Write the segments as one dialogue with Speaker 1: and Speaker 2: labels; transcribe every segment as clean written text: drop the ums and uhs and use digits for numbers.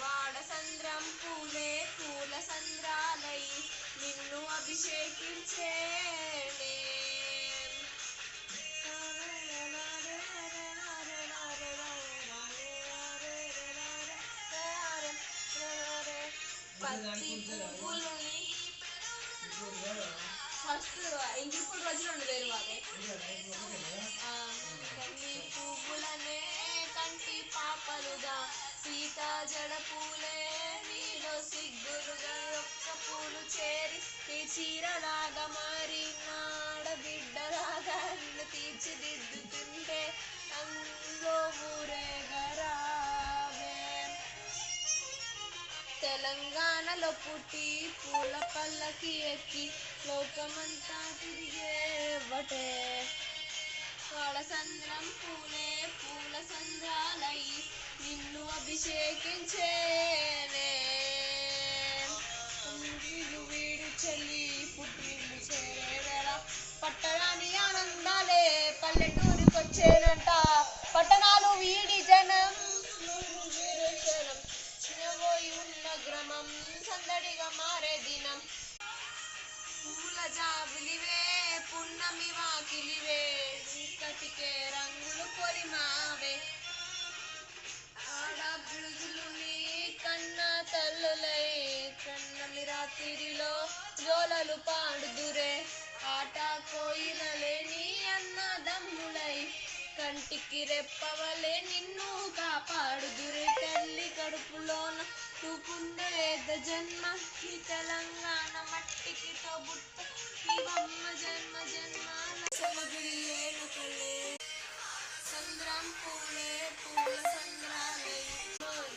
Speaker 1: వాడసంద్రం పూలే పూల సంద్రాలై నిన్ను అభిషేకించేనే. పత్తి పువ్వులు ఫస్ట్ ఇంకిప్పుడు రోజులు ఉండలేరు వాళ్ళే. కన్ని పువ్వులనే కంటి పాపలుగా సీత జడ పూలే నీలో సిగ్గులుగా ఒక్క పూలు చేరి నీ చీరలాగా మారి నాడబిడ్డలాగా నిన్ను తీర్చిదిద్దుతుంటే అందులో ఊరేగరావే. తెలంగాణలో పుట్టి పూల పల్లకి ఎక్కి లోకమంతా తిరిగేవటే. వాడసంద్రం పూలే పూల సంద్రాలై నిన్ను అభిషేకించేనే. వీడి చెల్లి పుట్టిల్లు చేరే వేళ పట్టణాన్ని ఆనందాలే పల్లెటూరికొచ్చేనంట. పట్టణాలు వీడి జనం చిన్నబోయి ఉన్న గ్రామం సందడిగా మారే దినం. పూల జాబిలివే పున్నమి వాకిలివే చీకటికే రంగులు పొలిమావే. ఆడబిడుగులు నీ కన్న తల్లులై కన్నమి రాత్రిలో జోలలు పాడుదురే. ఆట కోయిలలే నీ అన్నదమ్ములై కంటికి రెప్పవలే నిన్ను కాపాడుదురే. తల్లి కడుపులోన చూపుండేద జన్మ ఈ తెలంగాణ మట్టికి తోబుట్ట ఇవమ్మ జన్మ జన్మాల సమగిలేను కలే. సంద్రం పూలే పూల సంద్రాలై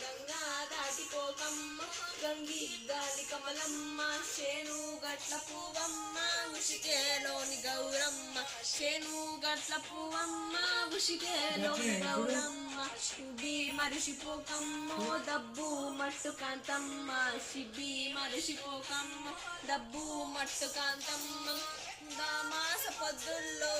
Speaker 1: గంగా దాటిపోకమ్మ గంగి గాలి కమలమ్మ శేను గట్ల పువ్వమ్మ ఉషికేలోని గౌరమ్మ. శేను గట్ల పువ్వమ్మ ఉషికేలోని గౌరమ్మ. శిబి మరిషిపోకమ్మ దబ్బు మట్టు కాంతమ్మ. శిబి మరిషిపోకమ్మ దబ్బు మట్టు కాంతమ్మ. మాస పొద్దుల్లో